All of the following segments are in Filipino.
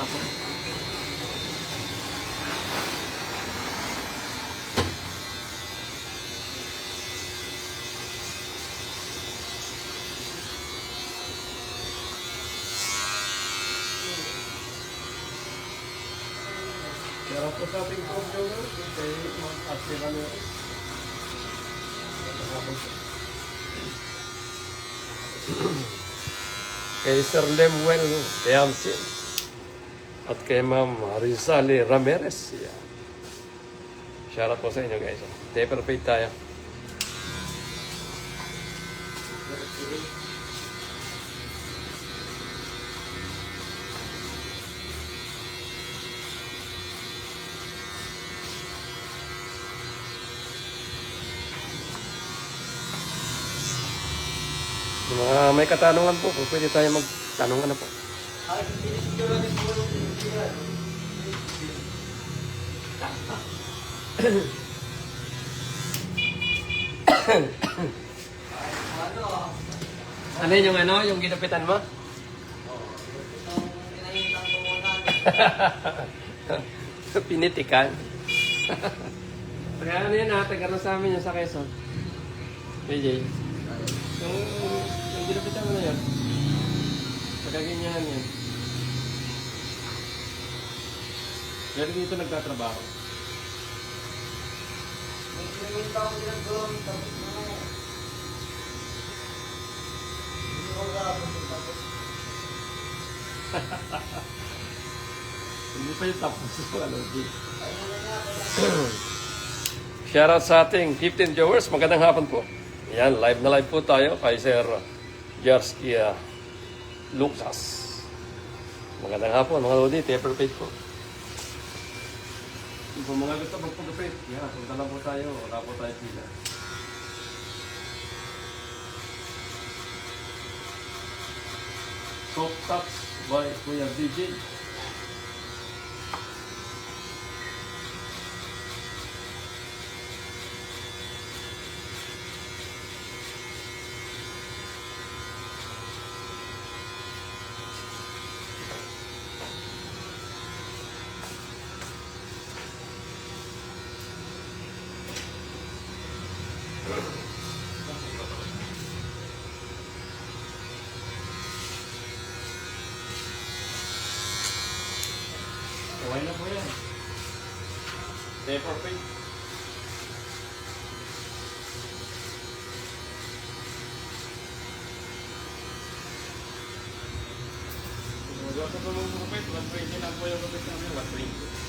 hapon. Pero po sa ating program, kay mag-aksi kami. Kay Sir Lemuel Teamsin at kay Ma'am Rizali Ramirez. Yeah. Shout out po sa inyo guys. Taper paid tayo. Mga may katanungan po, kung pwede tayo magtanungan na po. Ano yun yung ano? Yung ginupitan mo? Pinitikan. Kaya ano yun ha? Taga sa amin yung sa Quezon. PJ. Yung ginupitan mo na yun. Pagkaganyahan yan. Pero dito nagtatrabaho. Hindi pa yung tapos ko, allergy. Shoutout sa ating 15 viewers. Magandang hapon po. Yan, live na live po tayo kay Sir Jarsky Lucas. Magandang hapon, mga Lodi. Taper paid po. Kung mga gusto magpagupit, yan, punta lang po tayo. Wala po tayo pila. Soft Touch by Kuya DJ. Okay na po yan. Taper paid. Magawa sa tulong rupit, 120 lang po yung rupit namin, 120.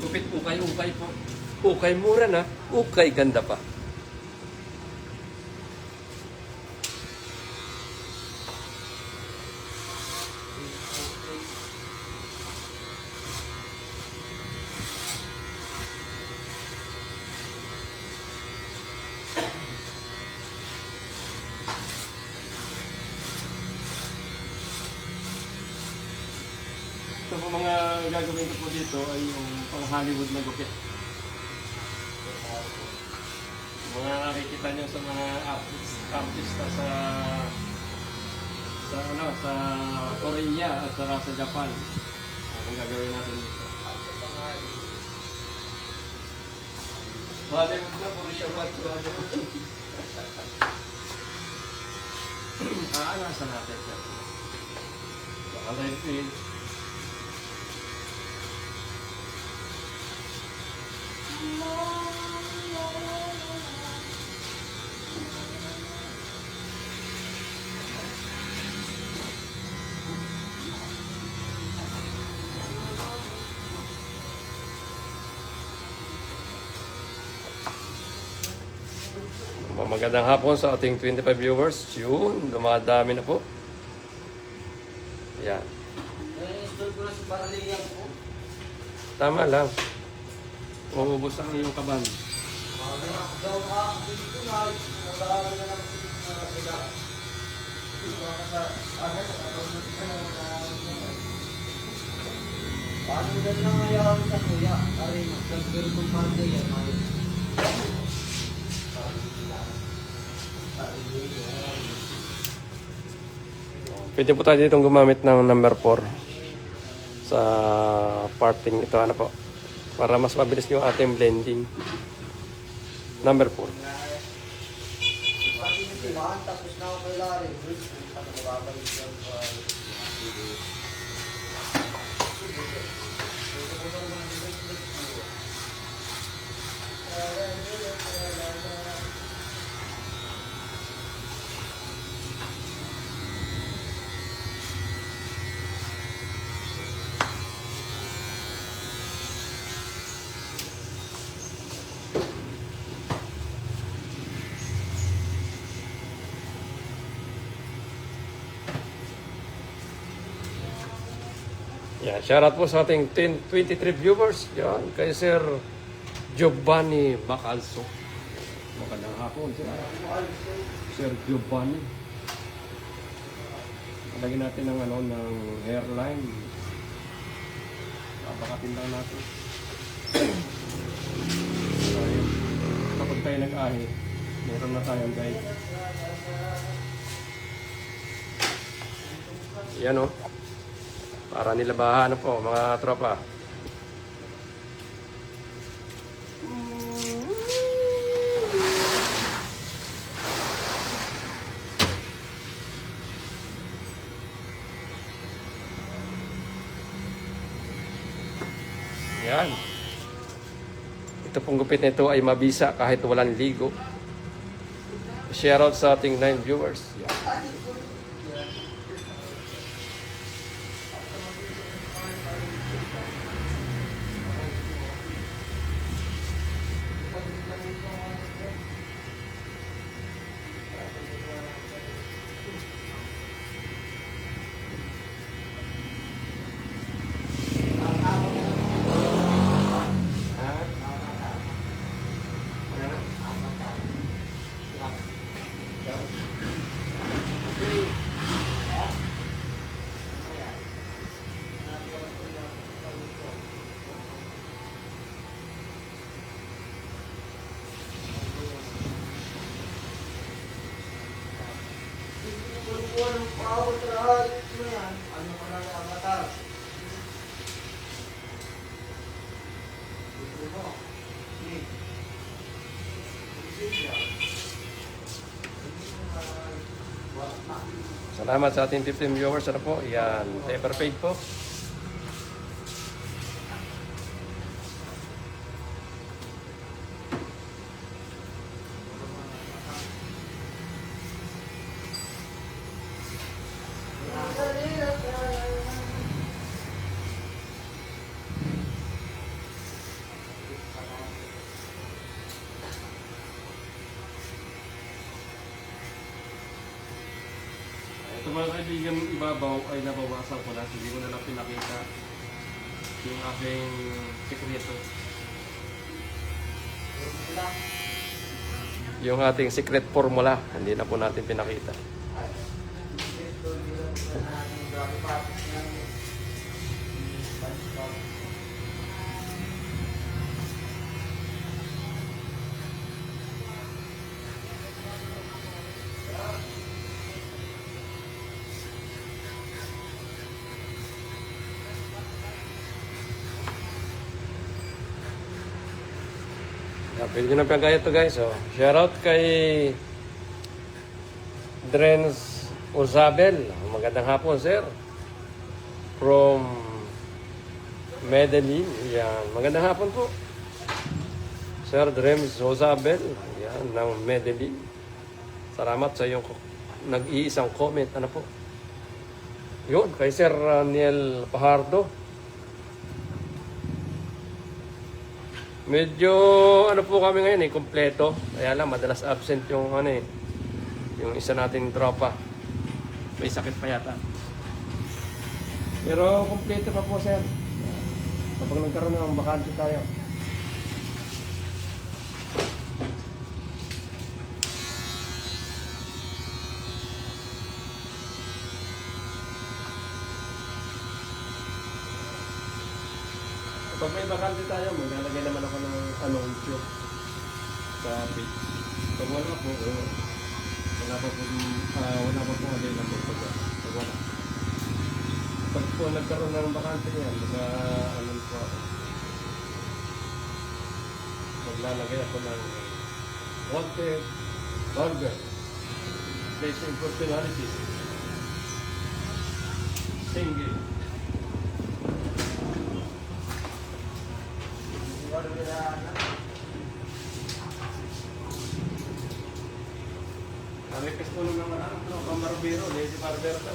Gupit, ukay po. Ukay mura na, ukay ganda pa. So, mga gagawin ko po dito ay yung pang Hollywood na gupit. Mga nakikita nyo sa mga artista sa Korea at saka sa Japan. Ang gagawin natin dito. Hollywood na po siya ba? Aanasan natin siya. Baka live feed. Magandang hapon sa ating 25 viewers. Yun, dumadami na po. Yan. Tama lang. Uubos ang iyong kaban. Paano na nangyayari sa kuya? Pare, nag-verbal manda yan. Pwede po tayo ditong gumamit ng number 4 sa parting ito. Ano po? Para mas mabilis yung ating blending. Number 4. Tapos na ako kay Larry. Tapos babalik yan pa. Yan, shoutout po sa ating 23 viewers. Yan, kay Sir Giovanni Bacalso. Magandang hapon, Sir Giovanni. Lagyan natin ng ng hairline. Babakatin lang natin. Ayun. Kapag tayo nag-ahi, meron na tayong guide. Yan o. Para nilabahan po mga tropa. Yan. Ito pong gupit nito ay mabisa kahit walang ligo. Shoutout sa ating 9 viewers. Yan. Salamat sa ating 15 viewers. Ano po? Yan. Paper paid po. Ito mga kaibigan, ibabaw ay nabawasan ko na. Hindi ko na lang pinakita yung aking sekreto. Yung ating secret formula, hindi na po natin pinakita. Pwede nyo na pinagaya ito guys. So, shoutout kay Drens Ozabel. Magandang hapon sir. From Medellin. Yan. Magandang hapon po. Sir Drens Ozabel. Yan. Ng Medellin. Salamat sa iyong nag-iisang comment. Ano po? Yun. Kay Sir Niel Pajardo. Medyo ano po kami ngayon kompleto. Kaya lang madalas absent yung yung isa nating tropa. May sakit pa yata. Pero kompleto pa po sir. Kapag nagkaroon ng bakante tayo. Pag may bakante tayo, maglalagay naman ako ng anunsyo sa page. Pag wala po, wala pa po available pag wala. Pag po nagkaroon ng bakante yan, ano po ako. Maglalagay ako ng wanted burger. Placing personalities. Single. Request ko naman pambarbero, lazy barber ka.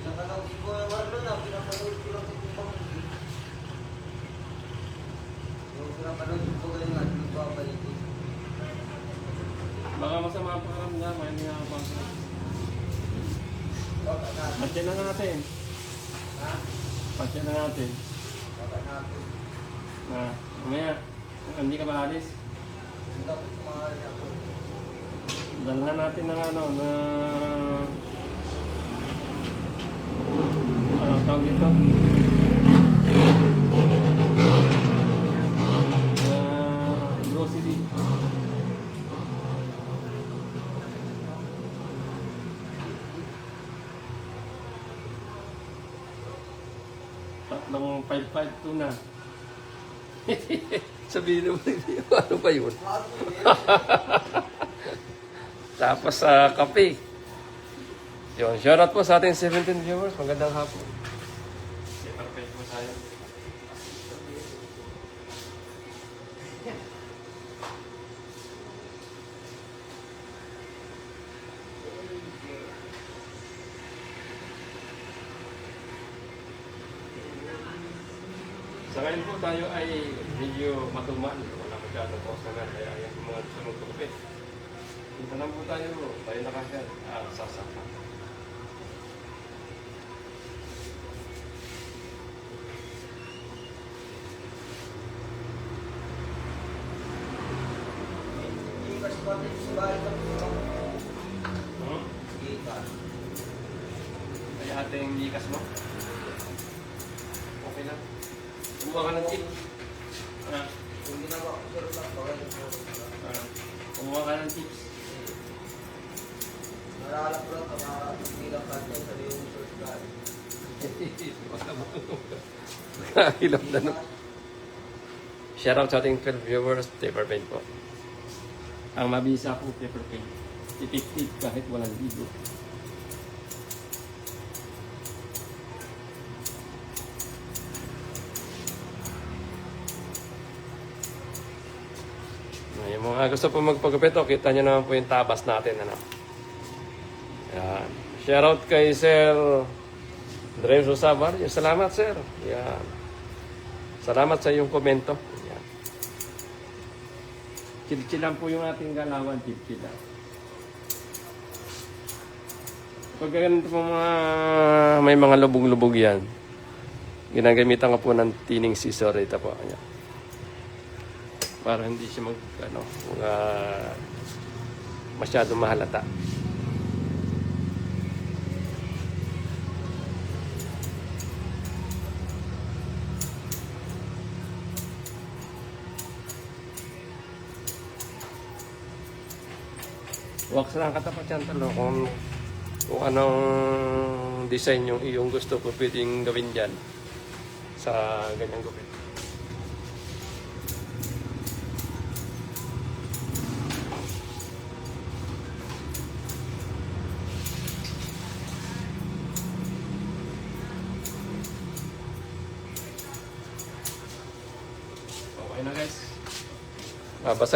Nakalaw ko yung wala na, pinapanood ko lang yung pamangkin. Yung pinapanood ko ngayon nga, hindi ko babalikin. Baka masama ang pakaramdam, hindi nga ako. Baka natin. Patyan na natin. Ha? Patyan na natin. Baka natin. Mamaya, hindi ka maalis. Hindi ako kumahal ako. Dalhan natin ng tawag dito? Grocery. Tatlong 5-5 tuna. Sabihin naman, ano ba yun? Tapos sa kape. Yun, shoutout po sa ating 17 viewers. Magandang hapon. Okay, perfect po tayo. Sa ngayon po tayo ay medyo matumal. Wala masyadong customer. Kaya yan yung mga gusto magkape. Punta lang po tayo. Tayo nakakyan. Sasaka. Ikas pa din sa bahay ng tulong. Hmm? Ikas. Kaya ating likas mo. Okay lang. Kumuha ka ng tip. Kung ginawa ko sir lang, baka yung Kumuha ka ng tips. Naralap lang ang mga bilang kanya sa yung search guard. Hilap na no. Shoutout sa ating 12 viewers, paper paint po. Ang mabisa po paper paint. Effective kahit walang ligo. Yung mga gusto po magpagupit, kita nyo naman po yung tabas natin. Ano? Yan. Shoutout kay Sir Drew Susabar. Salamat, Sir. Yan. Salamat sa iyong komento. Yan. Chil-chilan po yung ating galawan. Chil-chilan. Pag ganito po may mga lubog-lubog yan, ginagamitan ko po ng tining scissor. Ito po. Yan. Para hindi siya masyadong mahalata. Wax lang katapat yan talo. Kung anong design yung iyong gusto po pwedeng gawin dyan sa ganyang gupit. Okay na guys. Babasa